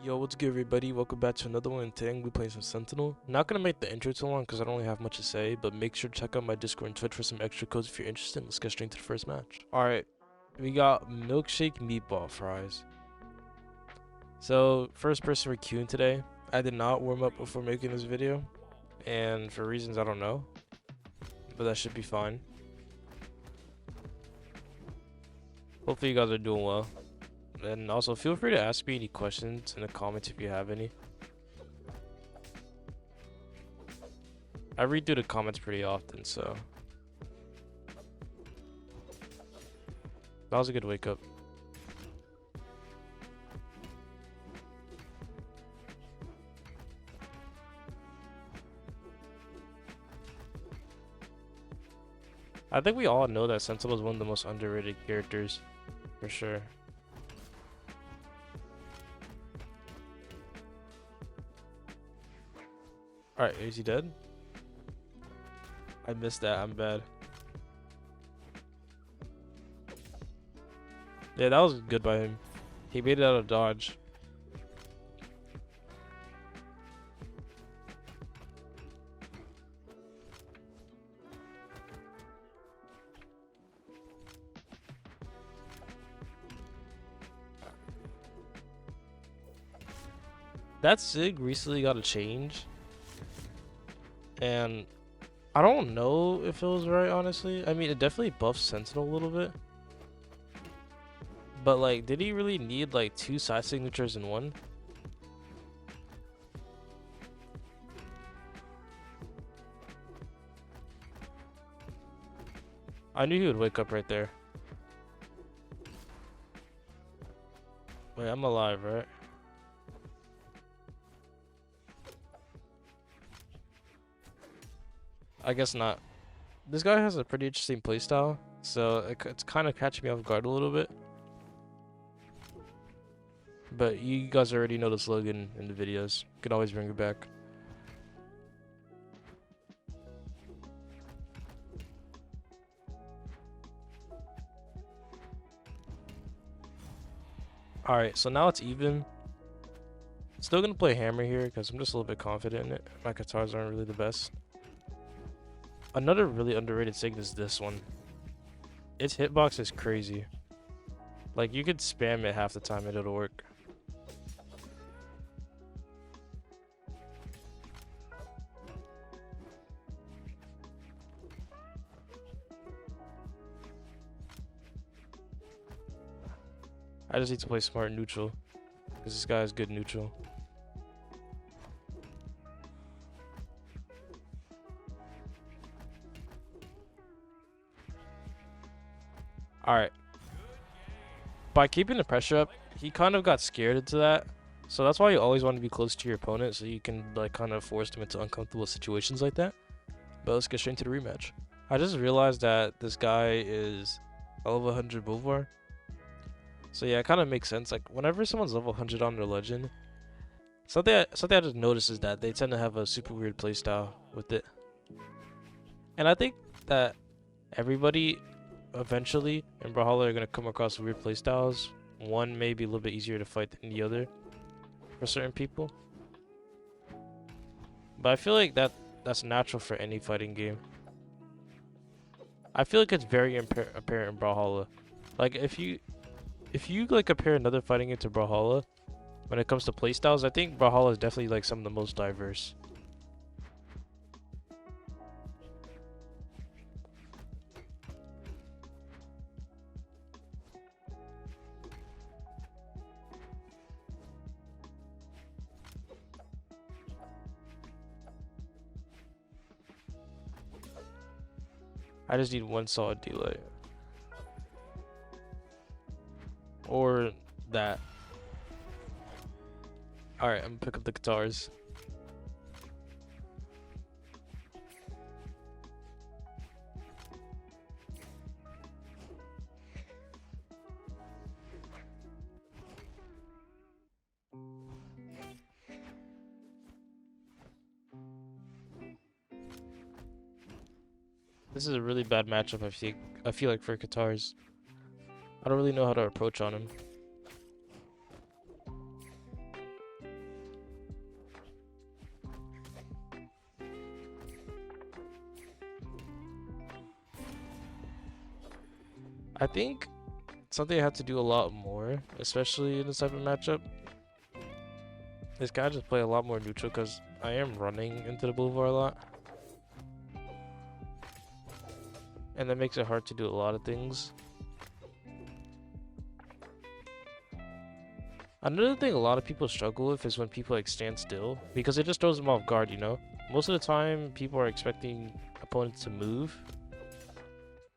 Yo, what's good everybody? Welcome back to another one, and today we're playing some Sentinel. Not gonna make the intro too long because I don't really have much to say, but make sure to check out my Discord and Twitch for some extra codes if you're interested. Let's get straight to the first match. Alright, we got milkshake meatball fries. So, first person we're queuing today. I did not warm up before making this video, and for reasons I don't know, but that should be fine. Hopefully you guys are doing well. And also, feel free to ask me any questions in the comments if you have any. I read through the comments pretty often, so. That was a good wake up. I think we all know that Sentinel is one of the most underrated characters, for sure. Alright, is he dead? I missed that, I'm bad. Yeah, that was good by him. He made it out of dodge. That Sig recently got a change. And I don't know if it was right, honestly. I mean, it definitely buffs Sentinel a little bit. But, like, did he really need, like, 2 side signatures in one? I knew he would wake up right there. Wait, I'm alive, right? I guess not. This guy has a pretty interesting playstyle, so it's kind of catching me off guard a little bit. But you guys already know the slogan in the videos. You can always bring it back. Alright, so now it's even. Still gonna play hammer here because I'm just a little bit confident in it. My guitars aren't really the best. Another really underrated sig is this one. Its hitbox is crazy. Like, you could spam it half the time and it'll work. I just need to play smart neutral because this guy is good neutral. Alright. By keeping the pressure up, he kind of got scared into that. So that's why you always want to be close to your opponent so you can, like, kind of force them into uncomfortable situations like that. But let's get straight into the rematch. I just realized that this guy is level 100 Boulevard. So yeah, it kind of makes sense. Like, whenever someone's level 100 on their legend, something I just noticed is that they tend to have a super weird playstyle with it. And I think that everybody eventually in Brawlhalla are going to come across weird playstyles. One may be a little bit easier to fight than the other for certain people. But I feel like that's natural for any fighting game. I feel like it's very apparent in Brawlhalla. Like, if you like compare another fighting game to Brawlhalla, when it comes to playstyles, I think Brawlhalla is definitely like some of the most diverse. I just need one solid delay. Or that. Alright, I'm gonna pick up the guitars. This is a really bad matchup, I feel like, for guitars. I don't really know how to approach on him. I think something I have to do a lot more, especially in this type of matchup, is kind of just play a lot more neutral because I am running into the boulevard a lot. And that makes it hard to do a lot of things. Another thing a lot of people struggle with is when people like stand still because it just throws them off guard, you know? Most of the time, people are expecting opponents to move.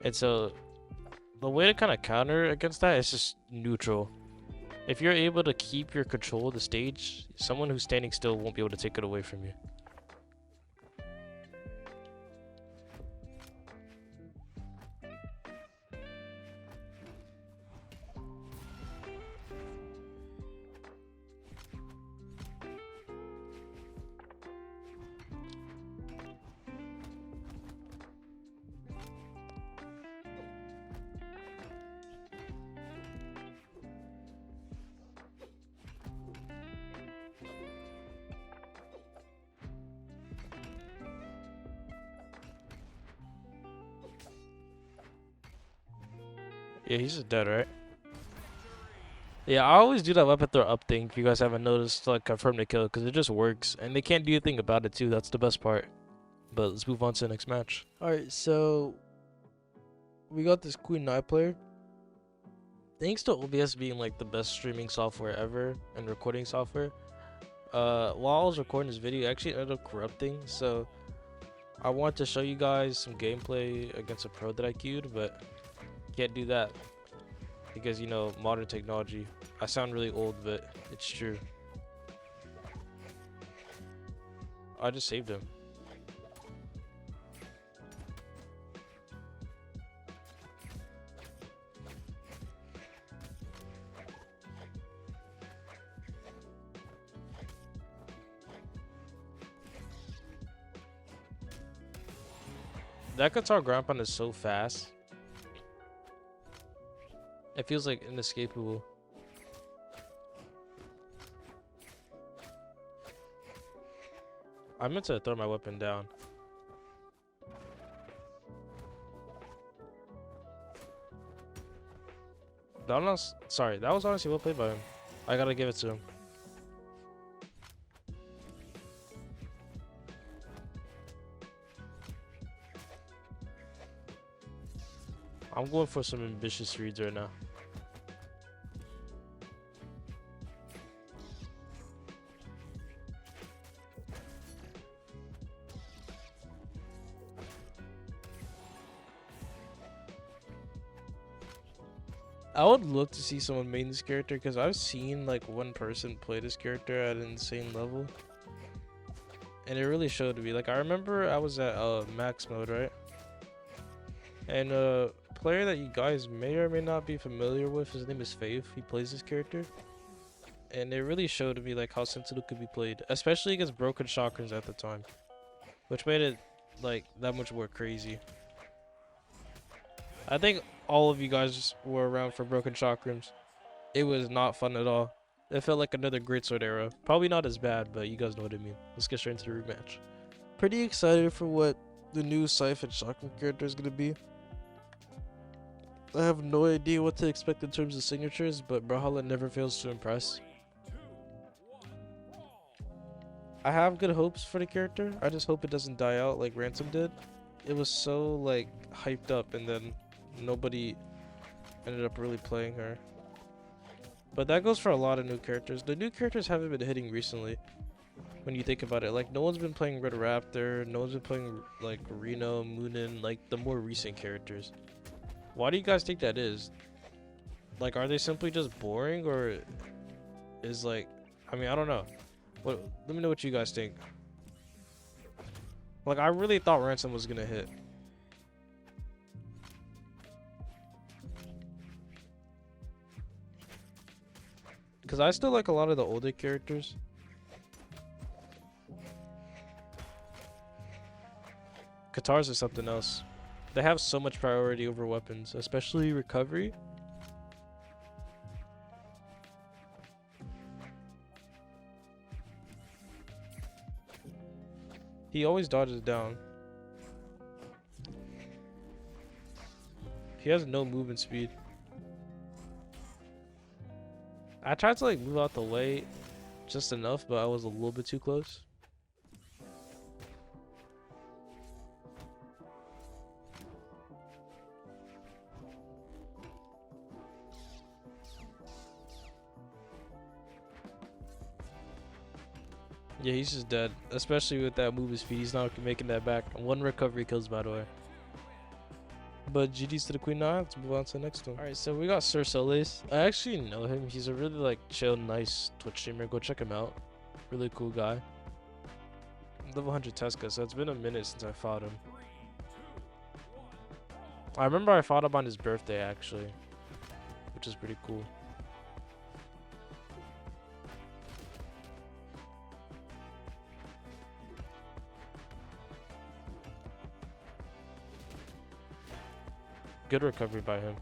And so the way to kind of counter against that is just neutral. If you're able to keep your control of the stage, someone who's standing still won't be able to take it away from you. Yeah, he's just dead, right? Yeah, I always do that weapon throw up thing if you guys haven't noticed to like confirm the kill because it just works and they can't do a thing about it too. That's the best part. But let's move on to the next match. Alright, so we got this Queen Knight player. Thanks to OBS being like the best streaming software ever and recording software, while I was recording this video, it actually ended up corrupting. So I wanted to show you guys some gameplay against a pro that I queued, but can't do that because, you know, modern technology. I sound really old, but it's true. I just saved him. That guitar ground pound is so fast. It feels like inescapable. I meant to throw my weapon down. That was, sorry, that was honestly well played by him. I gotta give it to him. I'm going for some ambitious reads right now. I would love to see someone main this character because I've seen like one person play this character at an insane level. And it really showed to me. Like I remember I was at max mode, right? And a player that you guys may or may not be familiar with, his name is Faith. He plays this character. And it really showed to me like how Sentinel could be played, especially against broken chakrams at the time. Which made it like that much more crazy. I think all of you guys were around for broken chakrams. It was not fun at all. It felt like another Greatsword era. Probably not as bad, but you guys know what I mean. Let's get straight into the rematch. Pretty excited for what the new Siphon Chakram character is going to be. I have no idea what to expect in terms of signatures, but Brawlhalla never fails to impress. I have good hopes for the character. I just hope it doesn't die out like Ransom did. It was so like hyped up and then nobody ended up really playing her. But that goes for a lot of new characters. The new characters haven't been hitting recently when you think about it. Like no one's been playing Red Raptor, no one's been playing like Reno, Moonin, like the more recent characters. Why do you guys think that is? Like are they simply just boring or is like, I mean, I don't know. Let me know what you guys think. Like I really thought Ransom was gonna hit. Because I still like a lot of the older characters. Guitars are something else. They have so much priority over weapons, especially recovery. He always dodges down. He has no movement speed. I tried to like move out the way just enough, but I was a little bit too close. Yeah, he's just dead. Especially with that movement speed, he's not making that back. One recovery kills, by the way. But GD's to the queen now. Let's move on to the next one. Alright, so we got Sir Solis. I actually know him. He's a really like chill, nice Twitch streamer. Go check him out. Really cool guy. Level 100 Tesca, so it's been a minute since I fought him. I remember I fought him on his birthday actually, which is pretty cool. Good recovery by him.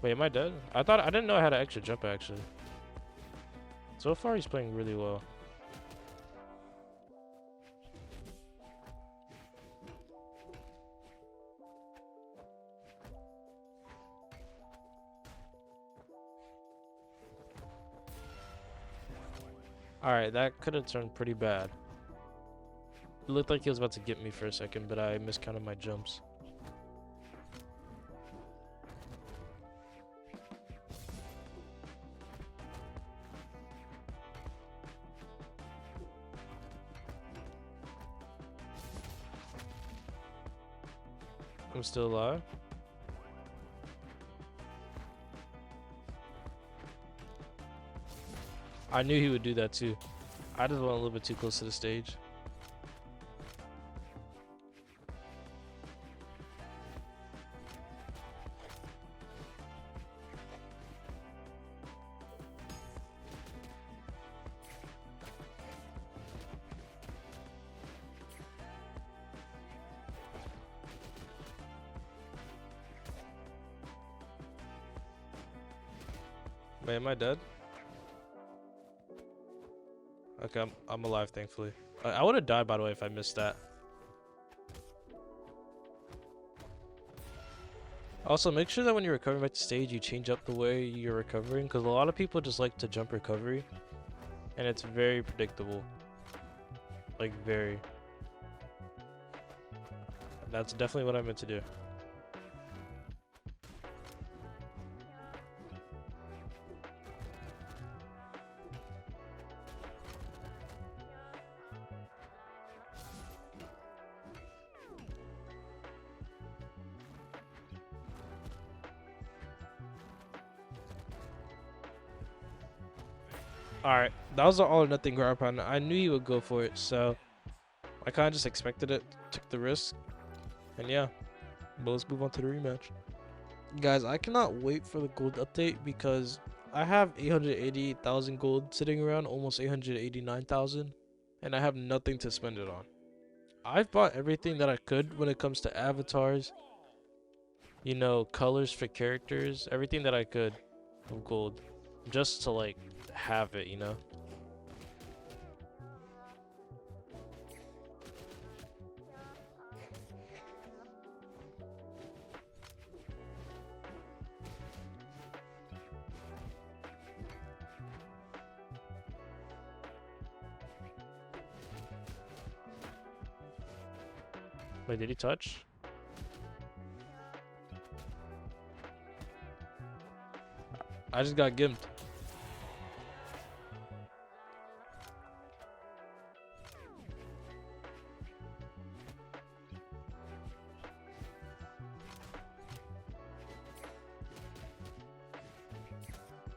Wait, am I dead? I didn't know I had an extra jump actually. So far he's playing really well. Alright, that could have turned pretty bad. It looked like he was about to get me for a second, but I miscounted my jumps. I'm still alive. I knew he would do that too. I just went a little bit too close to the stage. Wait, am I dead? Okay, I'm alive, thankfully. I would have died, by the way, if I missed that. Also, make sure that when you're recovering back to stage, you change up the way you're recovering, because a lot of people just like to jump recovery, and it's very predictable. Like, very. That's definitely what I meant to do. Alright, that was an all or nothing ground pound. I knew he would go for it, so I kind of just expected it, took the risk, and yeah, but let's move on to the rematch. Guys, I cannot wait for the gold update because I have 888,000 gold sitting around, almost 889,000, and I have nothing to spend it on. I've bought everything that I could when it comes to avatars, you know, colors for characters, everything that I could of gold, just to like have it, you know. Wait, did he touch? I just got gimped.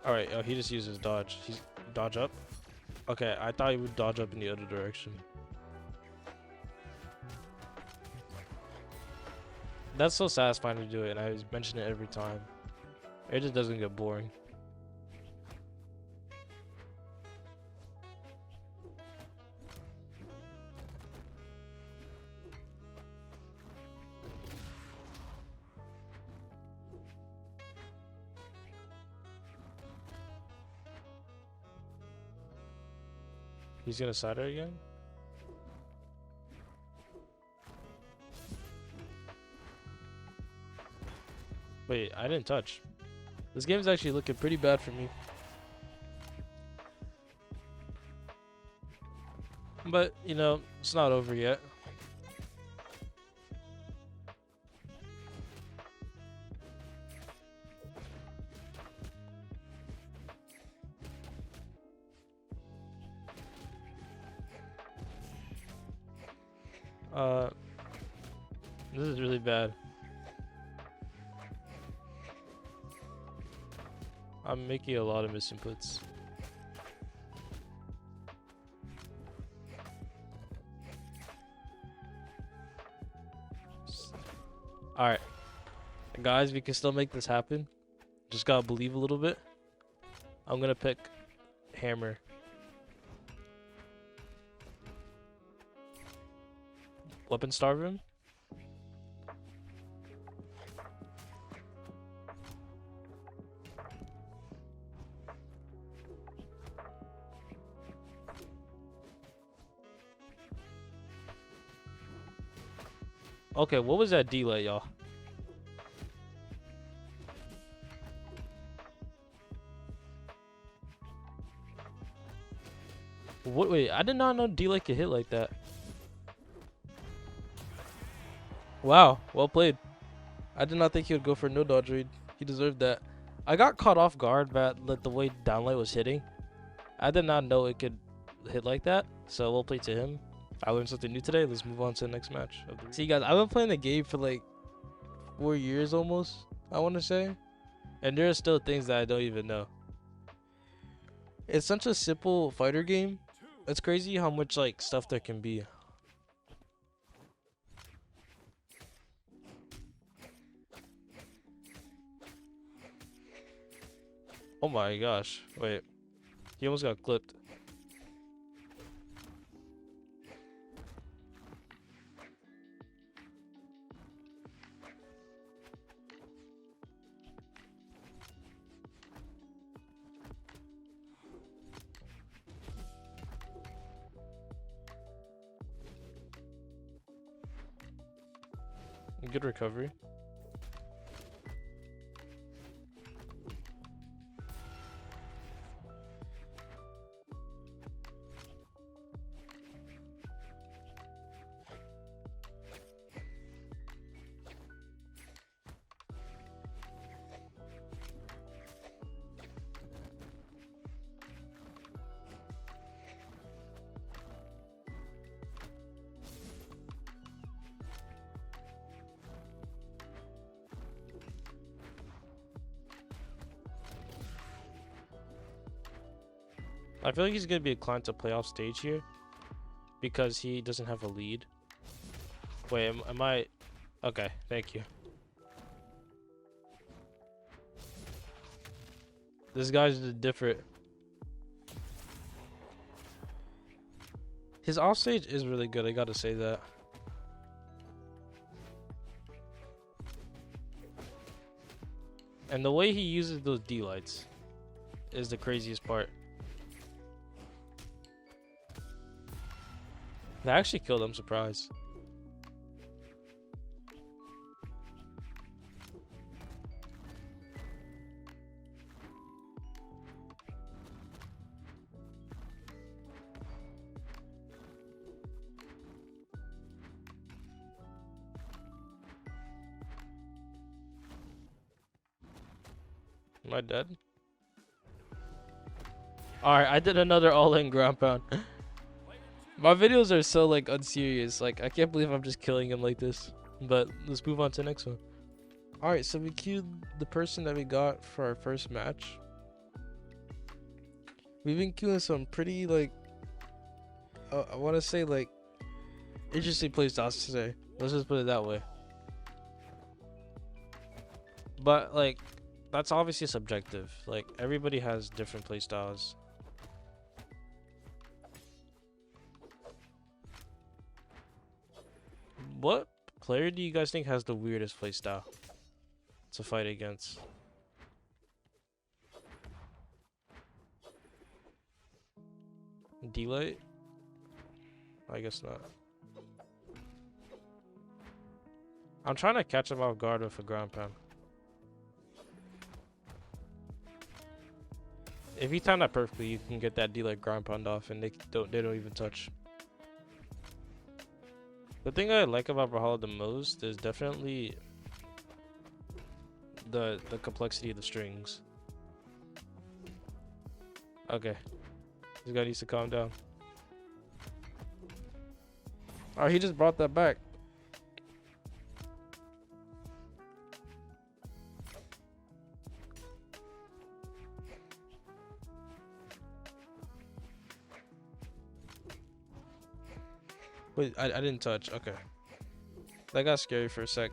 Alright, he just uses dodge. He's dodge up. Okay, I thought he would dodge up in the other direction. That's so satisfying to do it, and I mention it every time. It just doesn't get boring. He's gonna side her again? Wait, I didn't touch. This game's actually looking pretty bad for me. But, you know, it's not over yet. This is really bad. I'm making a lot of misinputs. Alright. Guys, we can still make this happen. Just gotta believe a little bit. I'm gonna pick Hammer. Weapon starve him? Okay, what was that delay, y'all? What? Wait, I did not know delay could hit like that. Wow, well played. I did not think he would go for no dodge read. He deserved that. I got caught off guard by the way downlight was hitting. I did not know it could hit like that. So well played to him. I learned something new today. Let's move on to the next match. See, guys, I've been playing the game for like 4 years almost, I want to say. And there are still things that I don't even know. It's such a simple fighter game. It's crazy how much like stuff there can be. Oh my gosh. Wait. He almost got clipped. Good recovery. I feel like he's gonna be inclined to play off stage here because he doesn't have a lead. Wait, am I? Okay, thank you. This guy's different. His offstage is really good, I gotta say that. And the way he uses those D-lights is the craziest part. That actually killed him, surprise. Am I dead? Alright, I did another all-in ground pound. My videos are so like unserious. Like I can't believe I'm just killing him like this. But let's move on to the next one. Alright, so we queued the person that we got for our first match. We've been queuing some pretty like I want to say like interesting playstyles today. Let's just put it that way. But like that's obviously subjective. Like everybody has different playstyles. What player do you guys think has the weirdest playstyle to fight against? D-Light? I guess not. I'm trying to catch him off guard with a ground pound. If you time that perfectly, you can get that D like ground pound off, and they don't even touch. The thing I like about Brawlhalla the most is definitely the complexity of the strings. Okay, this guy needs to calm down. Oh, he just brought that back. Wait, I didn't touch. Okay. That got scary for a sec.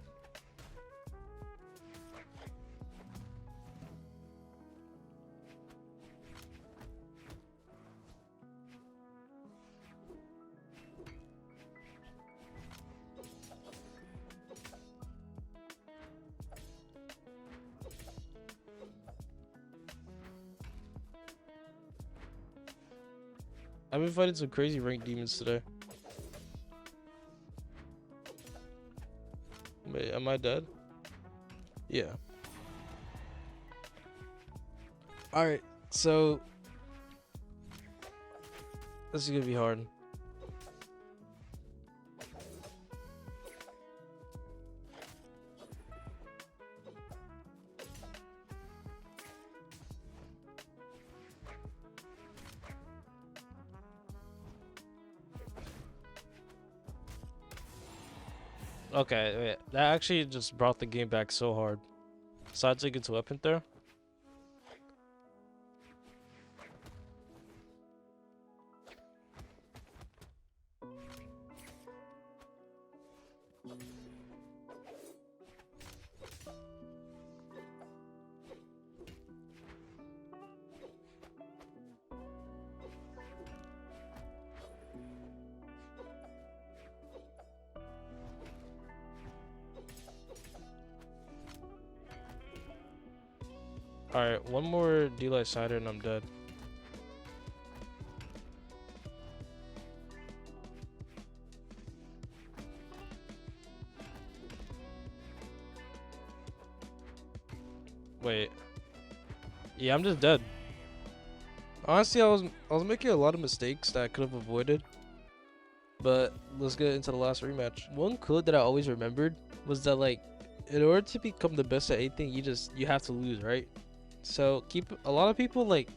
I've been fighting some crazy ranked demons today. Wait, am I dead? Yeah. Alright, so this is gonna be hard. Okay, wait. That actually just brought the game back so hard. Side to get to weapon there. Alright, one more D-Light Cider and I'm dead. Wait. Yeah, I'm just dead. Honestly, I was making a lot of mistakes that I could have avoided. But let's get into the last rematch. One quote that I always remembered was that, like, in order to become the best at anything, you have to lose, right? So a lot of people like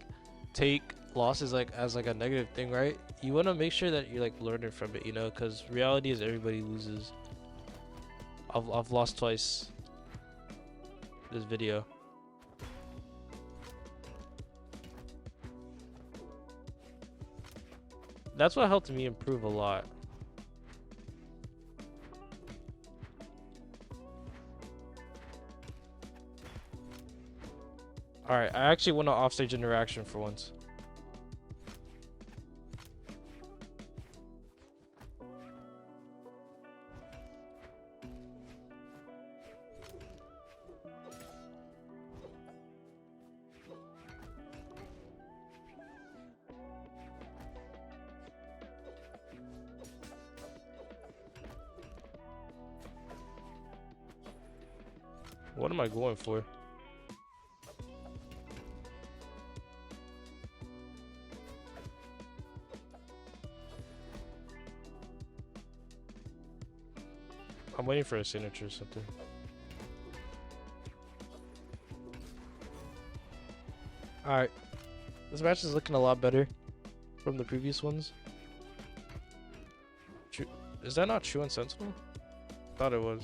take losses like as like a negative thing, right? You want to make sure that you're like learning from it, you know, because reality is everybody loses. I've lost twice this video. That's what helped me improve a lot. Alright, I actually want an offstage interaction for once. What am I going for? I'm waiting for a signature or something. Alright. This match is looking a lot better from the previous ones. Is that not true on Sentinel? Thought it was.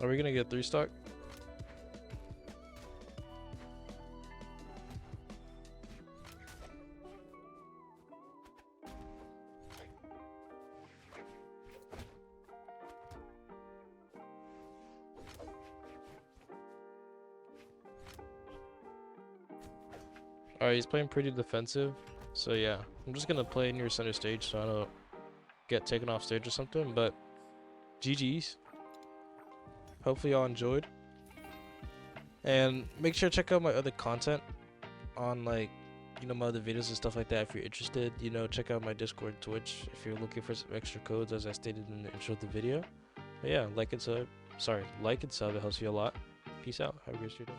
Are we gonna get 3 stock? Alright, he's playing pretty defensive. So yeah, I'm just gonna play near center stage so I don't get taken off stage or something, but GG's. Hopefully y'all enjoyed. And make sure to check out my other content on like my other videos and stuff like that. If you're interested, check out my Discord, Twitch, if you're looking for some extra codes, as I stated in the intro of the video. But yeah, like and sub. It helps you a lot. Peace out. Have a great day.